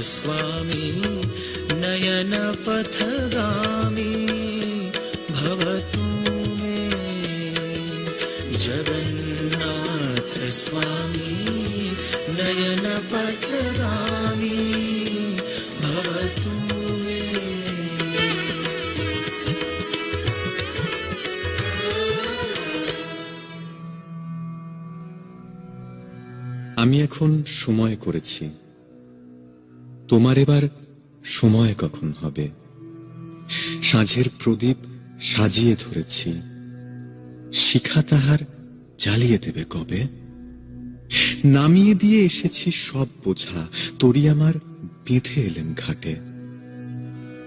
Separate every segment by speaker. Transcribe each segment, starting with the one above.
Speaker 1: स्वामी नयन पथगामी भवतु मे जगन्नाथ स्वामी नयन पथगामी भवतु मे।
Speaker 2: আমি এখন সময় করেছি, তোমার এবার সময় কখন হবে? সাঁঝের প্রদীপ সাজিয়ে ধরেছি, শিখা তাহার জ্বালিয়ে দেবে কবে? নামিয়ে দিয়ে এসেছি সব বোঝা, তরি আমার বেঁধে এলেন ঘাটে।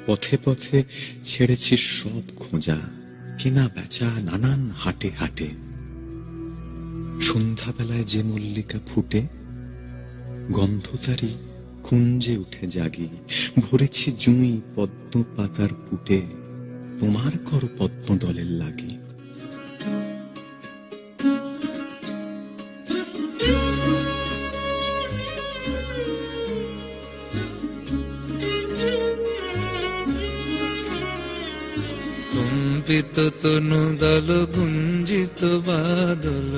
Speaker 2: পথে পথে ছেড়েছি সব খোঁজা, কেনা বেচা নানান হাটে হাটে। সন্ধ্যাবেলায় যে মল্লিকা ফুটে, গন্ধ তারি কুঞ্জে উঠে জাগি। ভরেছি জুঁই পদ্ম পাতার পুটে, তোমার কর পদ্ম দলের লাগি।
Speaker 1: কম্পিত তনু দল গুঞ্জিত বাদল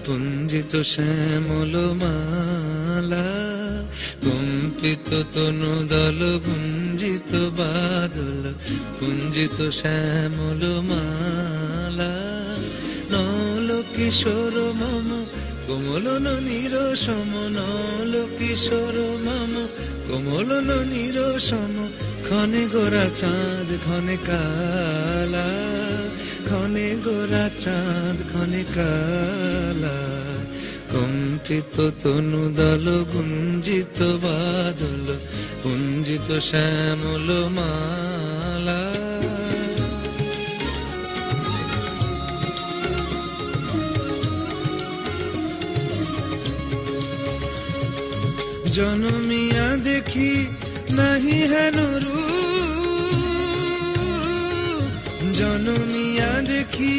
Speaker 1: পুঞ্জিত শ্যামল মালা। কম্পিত তনু দল গুঞ্জিত বাদল পুঞ্জিত শ্যামল মালা। নল কিশোর মম কোমলন নিরসম, নল কিশোর মম কোমলন নিরসম। ক্ষণে গোরা চাঁদ ক্ষণে কালা, ক্ষণে গোরা চাঁদ ক্ষণে কালা। কম্পিত তনু দল গুঞ্জিত বাদল পুঞ্জিত শ্যামল মালা। জনমিয়া দেখি নাহি হেন রূপ, জনমিয়া দেখি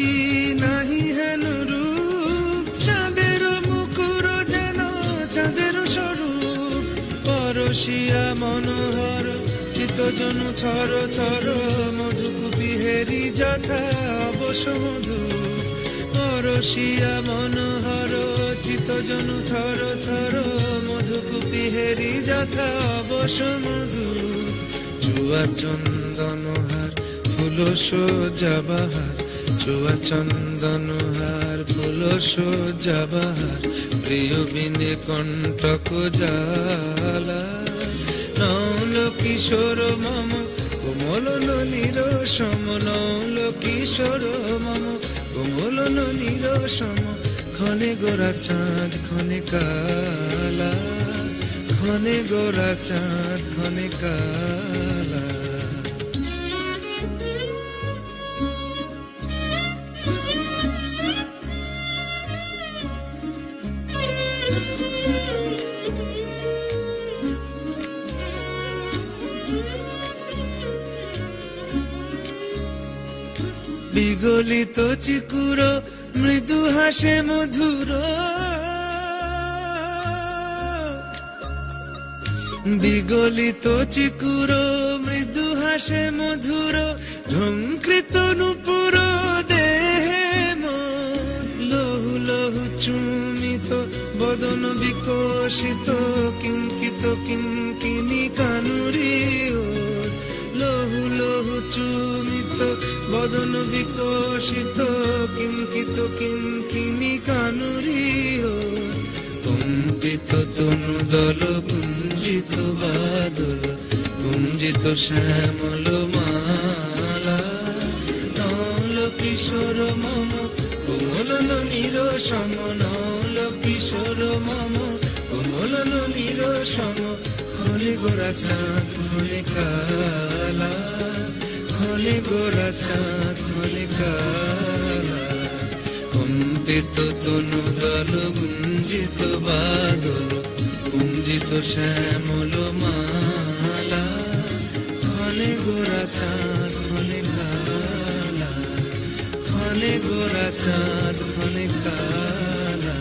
Speaker 1: নাহি হেন রূপ। চাঁদের মুকুর যেন চাঁদের স্বরূপ, পরশিয়া মনোহর চিত্তজনু থর থর। মধুকুপি হেরি যথা অবশ মধু, পরশিয়া মনোহর চিত্তজনু থর থর। মধুকুপি হেরি যথা অবশ মধু। চুয়া চন্দনহার ফুল সজ্জা বাহার, চুয়া চন্দনহার ফুল সজ্জা বাহার। প্রিয় বিনে কণ্টক জ্বালা। নল কিশোর মম কোমলন নিরসম, নল কিশোর মম কোমলন নিরসম। ক্ষণে গোরা চাঁদ ক্ষণে কালা, ক্ষণে গোরা চাঁদ ক্ষণে কালা। বিগলিত চিকুর মৃদু হাসে মধুর, বিগলিত চিকুর মৃদু হাসে মধুর। ঝঙ্কৃত নূপুর দেহে মন, লহু লহু চুমিত বদন বিকশিত। কিঙ্কিত কিঙ্কিনি কানুরি ওর, লহু লহু চুমিত বদন বিকশিত। কিঙ্কিত কিঙ্কিনি কানুরি ওর। কম্পিত তনু দল গুঞ্জিত বাদল গুঞ্জিত শ্যামল মালা। নল কিশোর মম কোমলন নিরসম, নল কিশোর মম কোমলন নিরসম। ক্ষণে গোরা চাঁদ ক্ষণে কালা, ক্ষণে গোরা চাঁদ ক্ষণে কালা। কম্পিত তনু দল গুঞ্জিত বাদল গুঞ্জিত শ্যামল মালা। ক্ষণে গোরা চাঁদ ক্ষণে কালা, ক্ষণে গোরা চাঁদ ক্ষণে কালা,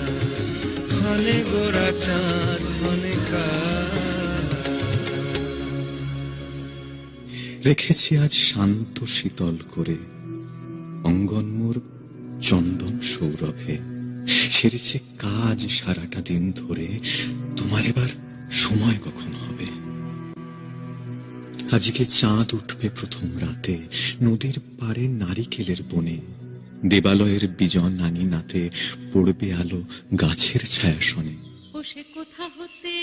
Speaker 1: ক্ষণে গোরা চাঁদ ক্ষণে কালা।
Speaker 2: রেখেছি আজ শান্ত শীতল করে অঙ্গন মোর চন্দন সৌরভে। সেরেছে কাজ সারাটা দিন ধরে, তোমার এবার সময় কখন হবে? আজকে চাঁদ উঠবে প্রথম রাতে নদীর পাড়ে নারিকেলের বনে, দেবালয়ের বিজন আঙিনাতে পড়বে আলো গাছের ছায়াসনে।
Speaker 3: ও সে কোথা হতে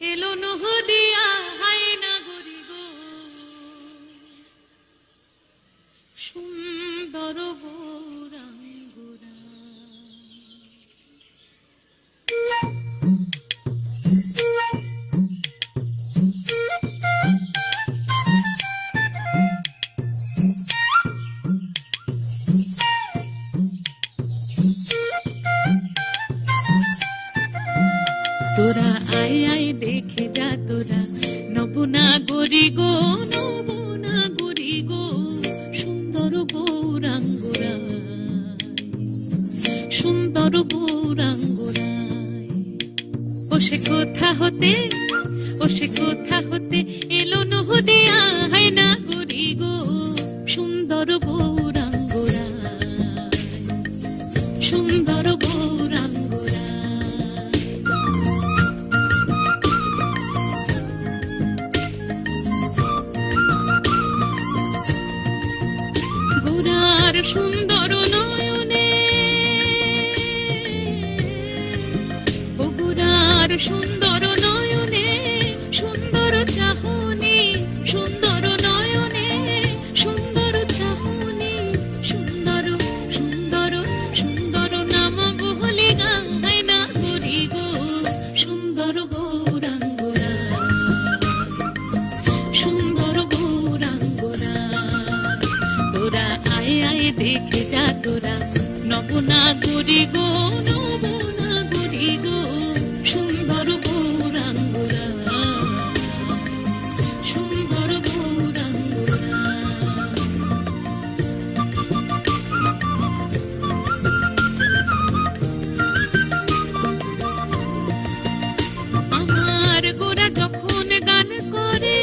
Speaker 3: এলো নহদিয়া হায়না গরি গো, সুন্দর গৌরাঙ্গুরা। তোরা আয় আয় দেখে যা তোরা, নবনা গরি গো, নবনা গরি গো, সুন্দর গৌরাঙ্গুরা, সুন্দর গৌরাঙ্গুরা। ও সে কোথা হতে, ও সে কোথা হতে এলো নহদিয়া হায়না গরি গো, সুন্দর গৌরাঙ্গুরা, সুন্দর গৌরাঙ্গুরা। গোরার সুন্দর নয়নে, ও গোরার সুন্দর নয়নে, সুন্দর চাহনি, সুন্দর নয়নে, সুন্দর চাহনি, সুন্দর সুন্দর সুন্দর নাম বহলি গায় না গরি গো, সুন্দর গৌরাঙ্গুরা, সুন্দর গৌরাঙ্গুরা। তোরা আয় আয় দেখে যা তোরা, নবনা গরি গো, নবনা গরি গো, সুন্দর গৌরাঙ্গুরা, সুন্দর গৌরাঙ্গুরা। আমার গোরা যখন গান করে,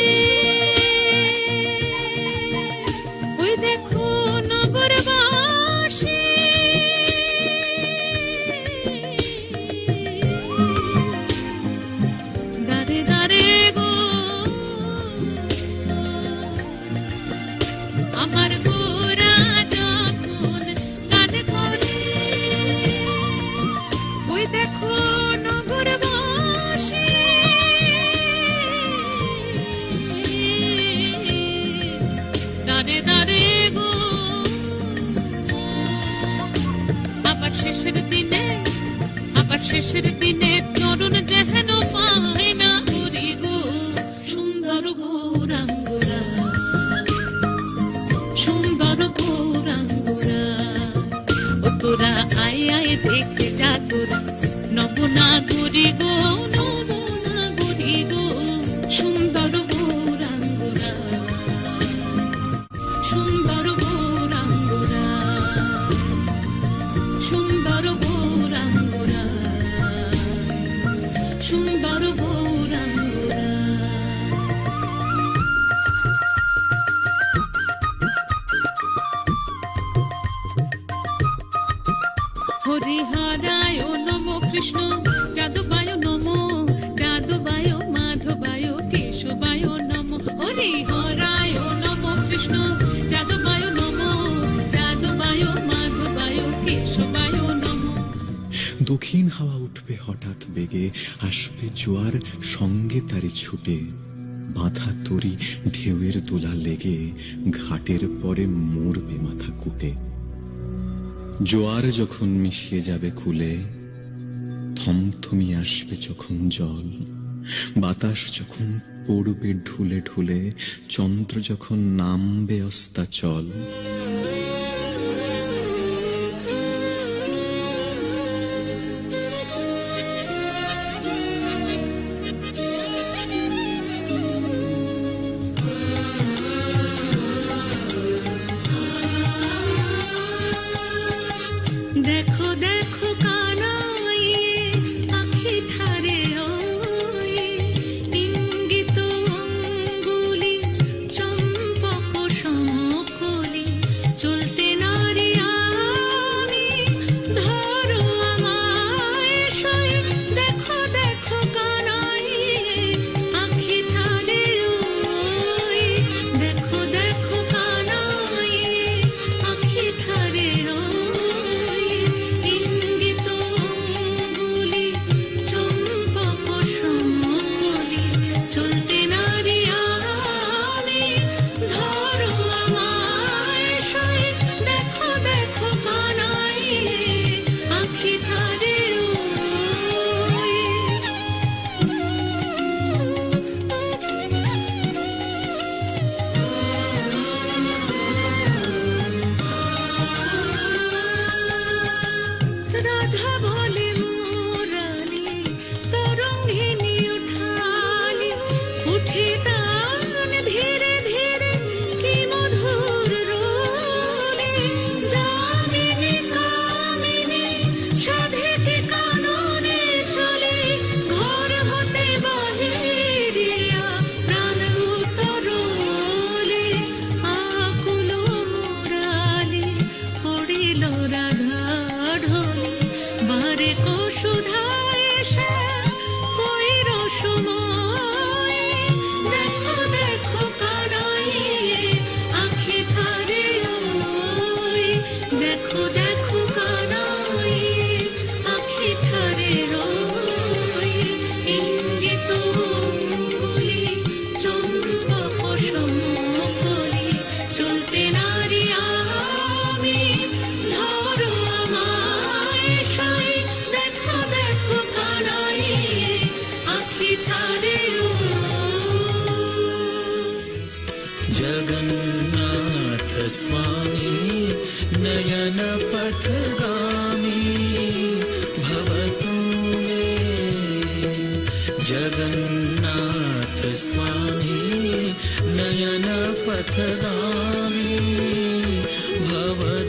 Speaker 3: ওই দেখো নগরবাসী দাঁড়ে দাঁড়ে গো, আমার গোরা যখন গান করে, ওই দেখো নগরবাসী দাঁড়ে দাঁড়ে গো। আবার শেষের দিনে, আবার শেষের দিনে চরণ যেন পায় না গরি গো, সুন্দর গৌরাঙ্গুরা, সুন্দর গৌরাঙ্গুরা। ও তোরা আয় আয় দেখে যা তোরা, নবনা গরি গো, নবনা গরি গো, সুন্দর গৌরাঙ্গুরা, সুন্দর গৌরাঙ্গুরা, সুন্দর গৌরাঙ্গুরা, সুন্দর গৌরাঙ্গুরা। হরিহরায় নমো কৃষ্ণ, যাদবায় নমো, যাদবায় মাধবায় কেশবায় নমো। হরিহরায় নমো কৃষ্ণ, যাদবায় নমো, যাদবায় মাধবায় কেশবায় নমো।
Speaker 2: দক্ষিণ হাওয়া উঠবে হঠাৎ বেগে, আসবে জোয়ার সঙ্গে তারি ছুটে, বাঁধা তরি ঢেউয়ের দোলা লেগে ঘাটের পরে মরবে মাথা কুটে। জোয়ার যখন মিশিয়ে যাবে কুলে, থমথমি আসবে যখন জল, বাতাস যখন পড়বে ঢুলে ঢুলে, চন্দ্র যখন নামবে অস্তাচল।
Speaker 3: দেখো দেখো কানাই পাখি ঠারে ওই, ইঙ্গিত অঙ্গ
Speaker 1: जगन्नाथ स्वामी नयन पथगामी भवतु मे जगन्नाथ स्वामी नयन पथगामी भवतु